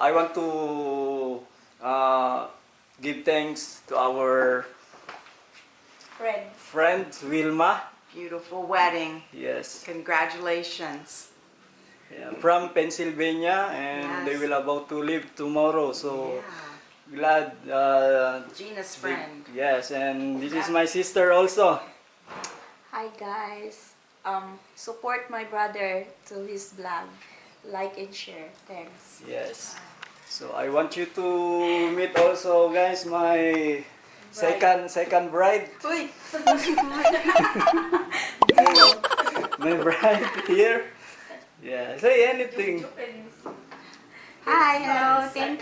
I want to give thanks to our friend Wilma. Beautiful wedding. Yes. Congratulations. Yeah, from Pennsylvania, and they Yes. will about to leave tomorrow. So Yeah. glad. Gina's friend. Yes, and this is my sister also. Hi guys, support my brother to his vlog, like and share, thanks. Yes. So I want you to meet also, guys, my second bride. Uy! My bride here. Yeah, say anything. Hi, hello, thank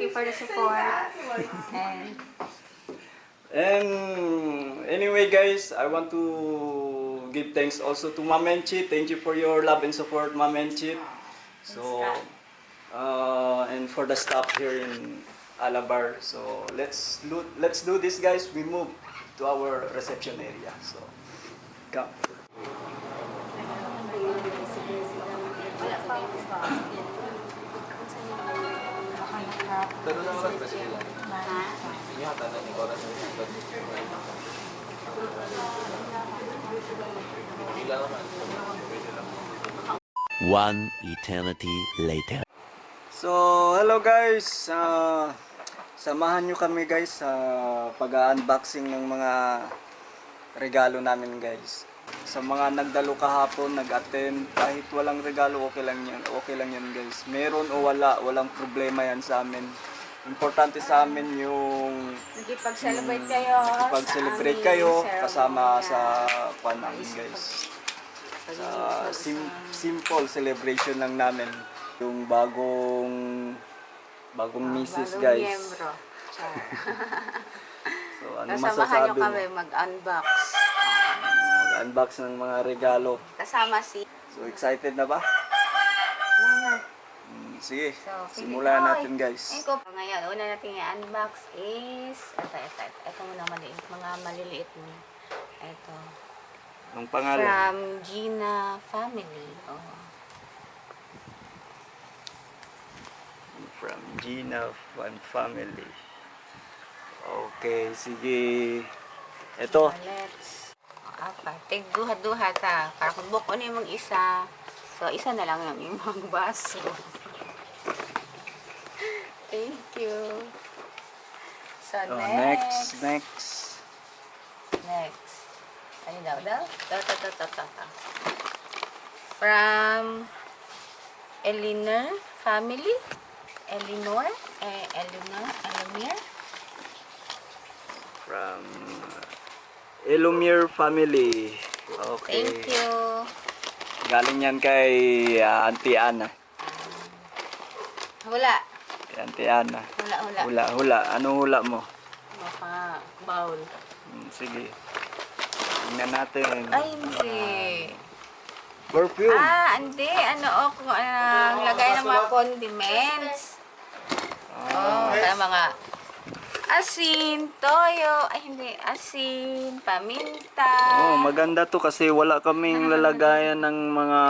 you for the support. And anyway, guys, I want to give thanks also to Ma'am Enchi. Thank you for your love and support, Ma'am Enchi. So, and for the staff here in Alabar. So let's do this, guys. We move to our reception area. So come. One eternity later. So, hello guys. Samahan nyo kami guys sa pag-unboxing ng mga regalo namin guys. Sa mga nagdalo kahapon, nag-attend, kahit walang regalo, okay lang yan guys. Meron o wala, walang problema yan sa amin. Importante sa amin yung Nagipag-celebrate kayo. pag-celebrate kayo kasama sa pan namin guys. Simple celebration lang namin. Yung bagong misis guys. Miyembro. So ano Kasamahan masasabi nyo mo? kami mag-unbox. Unbox ng mga regalo. Kasama si... So excited na ba? Sige, So, simulan natin guys. Ngayon, una natin i-unbox is... Ito muna maliit. Mga maliliit mo. Ito. Anong pangalan? From Gina Family. Oh. From Gina Family. Okay, sige. Ito. Let's... Apat. Tig-duhat-duhat ha. Para kung book ano yung mag-isa. So, isa na lang yung mga baso. Thank you. So, Oh, next. next. Ano daw? From Elinor Family. Elinor. From Elomir Family. Okay. Thank you. Galing yan kay Auntie Ana. Hula. Kay Auntie Ana. Hula. Hula. Ano hula mo? Baka bowl. Sige. Tingnan natin. Ay, hindi. Perfume. Hindi. Kung ang lagay ng mga condiments. Kaya mga asin, toyo, hindi, asin, paminta. Maganda to kasi wala kaming lalagayan ng mga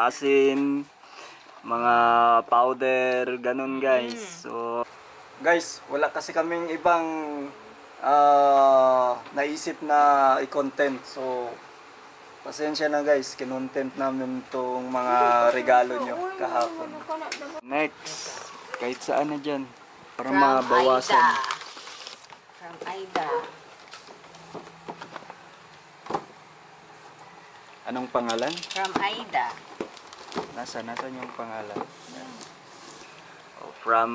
asin, mga powder, ganun guys. So, guys, wala kasi kaming ibang naisip na i-content. So, pasensya na guys, kinontent namin tong mga regalo nyo kahapon. Next, kahit saan na dyan, para mabawasan. From Aida. Anong pangalan? From Aida. Nasaan yung pangalan? Yan. From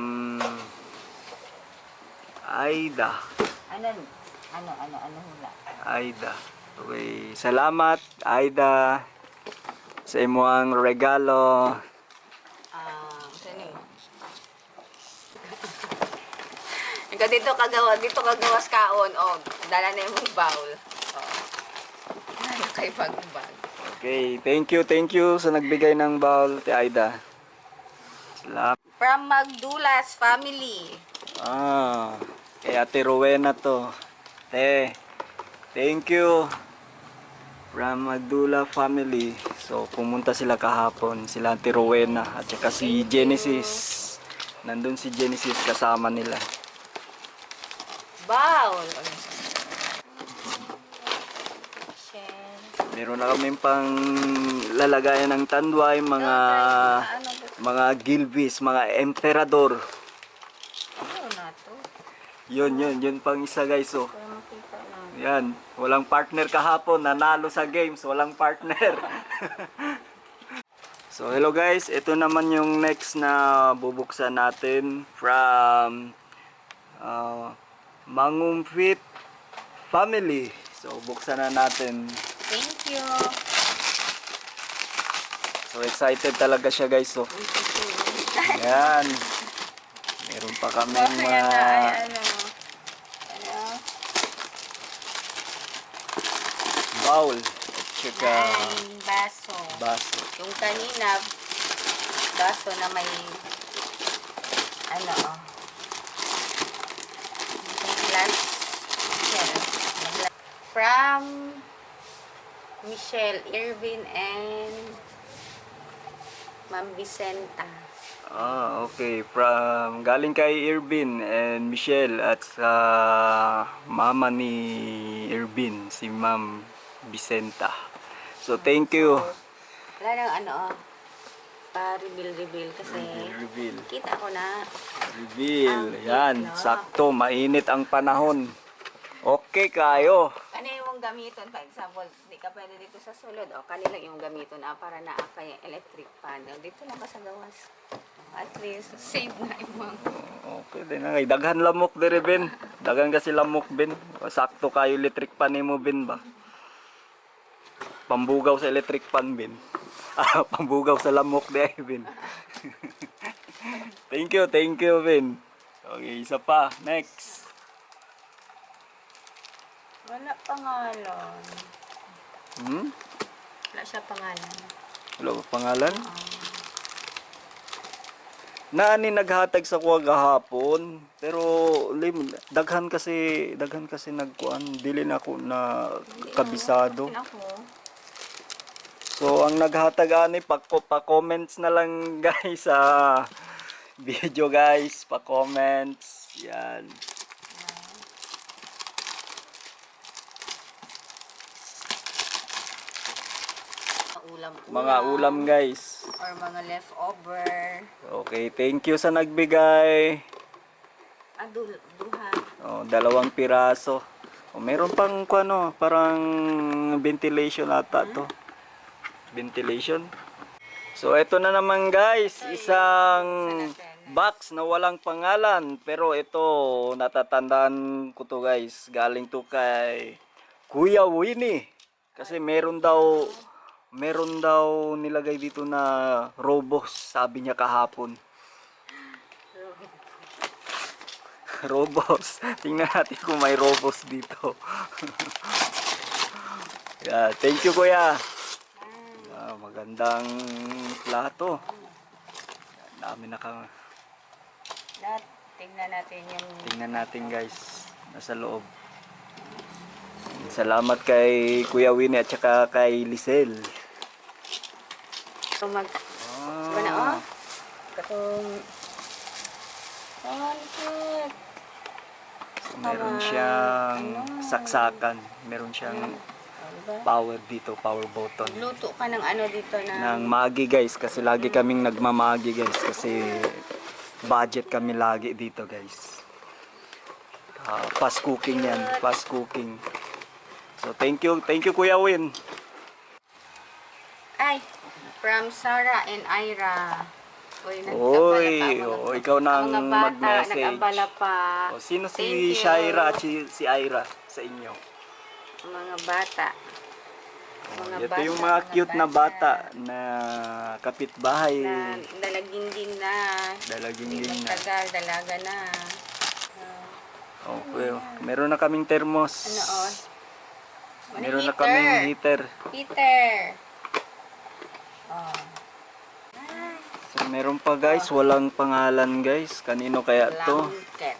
Aida. Ano hula? Aida. Okay. Salamat, Aida, sa imuang regalo. Saan yun? Dito kagawas kaon. Dala na yung bowl. Dala kay bag. Okay, thank you sa nagbigay ng bowl, ti Aida. Salamat. From Magdulas Family. Kay Ate Rowena to. Thank you. From Magdula Family. So, pumunta sila kahapon. Sila Ate Rowena at saka si Genesis. Nandun si Genesis kasama nila. Bowl. Shell. Meron na kami pang lalagayan ng tanduay, mga gilbis, mga emperador. Ano na to? Yun pang isa guys. Oh. Para makita lang. Yan, walang partner kahapon, nanalo sa games, walang partner. So hello guys, ito naman yung next na bubuksan natin from Mangumpit family. So buksan na natin. Thank you. So excited talaga siya guys. So yan. Meron pa kami mga Ano? bowl at saka Ay, baso. baso. Yung kanina, baso na may ano, glass shell. From Michelle Irvin and Ma'am Vicenta. Okay. From galing kay Irvin and Michelle at sa mama ni Irvin, si Ma'am Vicenta. So thank you. Wala nang ano, pa-reveal kasi Reveal. kita ko na. Reveal. Ang Yan. cute, no? Sakto. Mainit ang panahon. Okay kayo. Ano yung gamiton? For example, di ka pwede dito sa sulod. O, kanila yung gamiton para naaka yung electric panel. Dito lang ka sa gawas. At least, save na imong. Okay din na. Daghan lamok dire Ben. Daghan kasi lamok Ben. Sakto kayo electric pan mo Ben ba? Pambugaw sa electric pan Ben. Pambugaw sa lamok di Ben. Thank you Ben. Okay, isa pa. Next. Wala pangalan. Wala siya pangalan. Wala ba pangalan? Naani naghatag sa kuha gahapon, pero daghan kasi nagkuan, dili na ako na kabisado. Ako. So ang naghatag ani pa-comments na lang guys sa video guys, pa-comments. Yan. Mga ulam guys. Or mga leftover. Okay, thank you sa nagbigay. Duha. Oh, 2 piraso. Oh, meron pang ano, parang ventilation ata to. Ventilation. So ito na naman guys, isang box na walang pangalan, pero ito natatandaan ko to guys. Galing to kay Kuya Winnie. Kasi meron daw nilagay dito na robos, sabi niya kahapon. Robos. Tingnan natin kung may robos dito. Yeah, thank you kuya. Magandang plato. Dami Tingnan natin yung... Tingnan natin guys. Nasa loob. Salamat kay Kuya Winnie at saka kay Lisel. So Diba na oh? Katong... cute. Meron siyang saksakan. Meron siyang power dito, power button. Luto ka ng ano dito na... Ng Maggi guys, kasi lagi kaming nagmamagi guys, kasi budget kami lagi dito guys. Fast cooking yan, fast cooking. So thank you Kuya Win. Ay, from Sarah and Ira. Oy, ikaw nang mga bata, mag-message. nag-abala pa. O, sino si Thank you. Shaira at si Ira sa inyo? Mga bata. Ito yung mga cute na bata na kapitbahay. Na dalaginding na. Dalaginding Hindi na. tagal, dalaga na. Okay, meron na kaming thermos. Ano oh? Meron na kaming heater. Heater. Oh. So, meron pa guys, walang pangalan guys. Kanino kaya to? Blanket.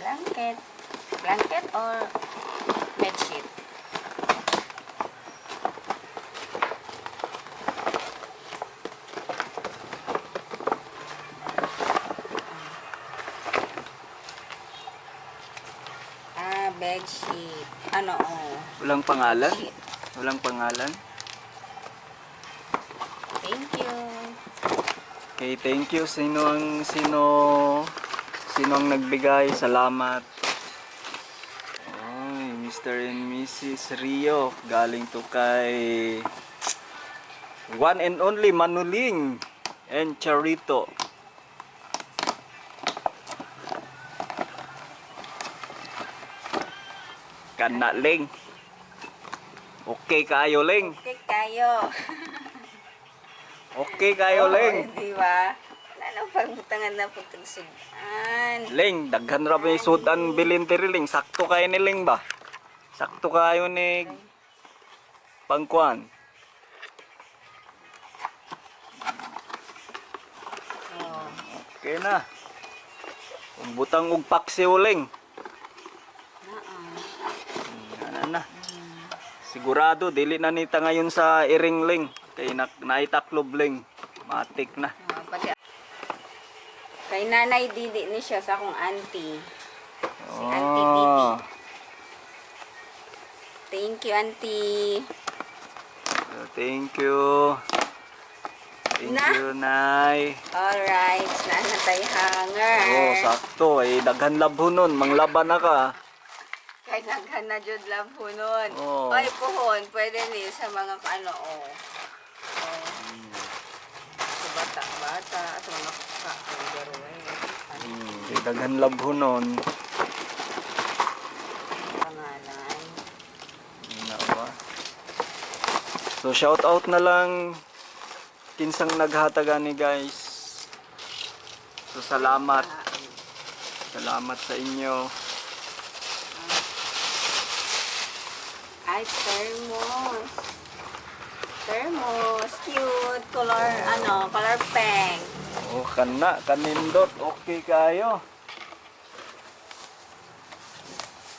Blanket. Blanket or bedsheet? bedsheet. Ano, oh. Walang pangalan? Bedsheet. Walang pangalan? Thank you. Okay, thank you. Sino ang nagbigay? Salamat. Ay, Mr. and Mrs. Rio. Galing to kay one and only Manuling and Charito. Kana Ling. Okay kayo Ling. Okay kayo. Okay kayo Ling. Di ba? Wala nang pagbutangan na pagtagsudan. Ling, daghan ra may sudan bilin diri Ling. Sakto kayo ni Ling ba? Sakto kayo ni pangkuan. Oh. Okay na. Kung butang og paksiw Ling. Ano na. Sigurado dili na nita ngayon sa iring Ling. Kay naitaklob Ling. Matik na. Oh, pati kay Nanay Didi ni siya sa akong auntie. Si Auntie Didi. Oh. Thank you, auntie. Thank you. Thank Na? you, Nay. Alright, nanatay hanger. Oh, sakto. Ay, daghan labho nun. Manglaban na ka. Kay naghan na jud love ho nun. Oo. Oy, puhon, pwede ni sa mga ano, oh. Oh. Sa bata, sa mga kakagaro eh. Ay, daghan labho nun. Pangalan. Nawa. So, shout out na lang kinsang naghatagan ni guys. So, salamat. Salamat sa inyo. Ay, thermos. Thermos, cute. Color pink. Oh, kana, kanindot. Okay kayo.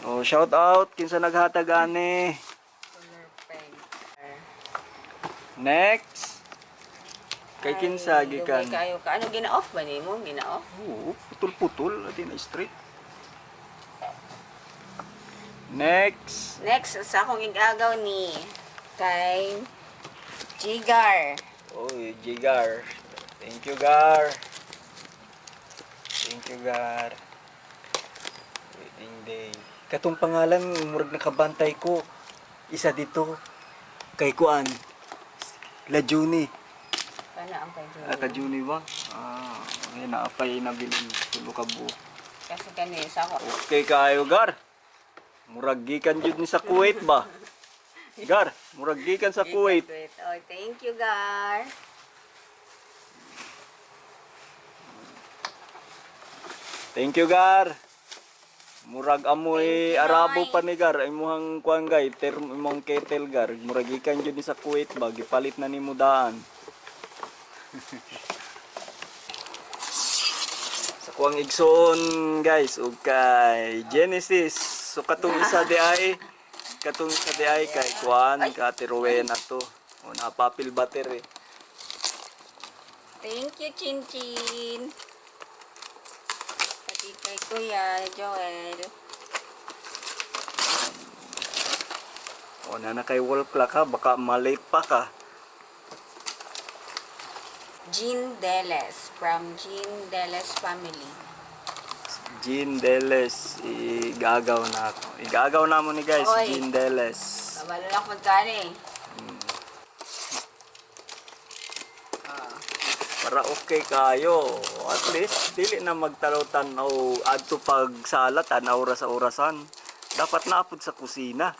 Oh, shout out kinsa naghatagan ni. Color pink. Next. Kay Ay, kinsa gikan. dugay kayo ka. Ano, gina-off ba ni mo? Gina-off? Oo, putol-putol. Ati na straight. Next. Next, sa akong igagaw ni kay Jigar. Oh, Jigar. Thank you, Gar. Thank you, Gar. Wedding day. Katong pangalan, murag nakabantay ko. Isa dito. Kay Kuan. La Juni. Kana ang kay Ah, ka Juni ba? Ah, ay naapay nabilin. Tulo ka buo. Kasi kani sa ako. Okay kayo, Gar. Murag gikan jud ni sa Kuwait ba? Gar, murag gikan sa Kuwait. Oh, thank you, Gar. Thank you, Gar. Murag amoy Thank you, Arabo Noy. pa ni Gar. Imuhang kuan gay, imong kettle Gar. Murag gikan jud ni sa Kuwait ba? Gipalit na nimo daan. Sa kuang igsoon, guys, ug kay Genesis. So katong isa di ay kay kuan ka Tiruwen ato. O napapil battery. Thank you, Chin Chin. Pati kay Kuya Joel. O na kay wall clock ha, baka malate pa ka. Jean Deles from Jean Deles family. Jean Deles, igagaw na ako. Igagaw na mo ni guys, Oy. Jean Deles. Kabalo lang magkani. Para okay kayo. At least, dili na magtalutan o adto pagsalat, tanaw sa orasan. Dapat naapod sa kusina.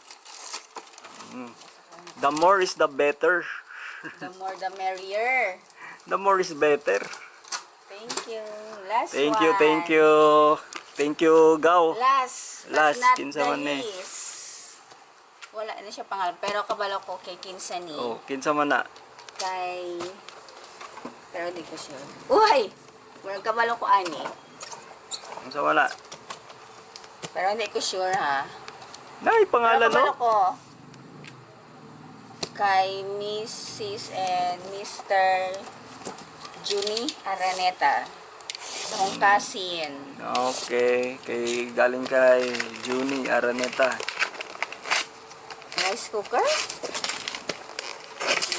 The more is the better. The more the merrier. The more is better. Thank you. Last Thank one. you, thank you. Thank you, Gaw. Last, Last, but not kinsa the man ni? least. Wala na siya pangalan. Pero kabalo ko kay Kinsa ni. Oh, kinsa man na. Kay... Pero di ko sure. Uy! Murag kabalo ko ani. Kinsa wala. Pero hindi ko sure ha. Nay, pangalan Pero no? kabalo ko. Kay Mrs. and Mr. Juni Araneta. Sa kong discussing. Okay, galing kay Juni Araneta. Rice cooker?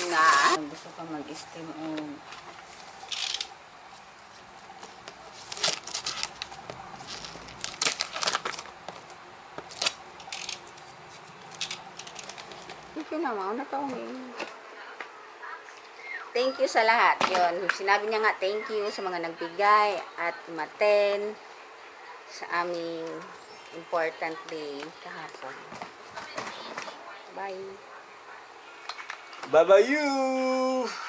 Na. Gusto ka mag-steam o thank you naman. Thank you sa lahat. Yun. Sinabi niya nga thank you sa mga nagbigay at umaten sa aming important day kahapon. Bye. Bye-bye you!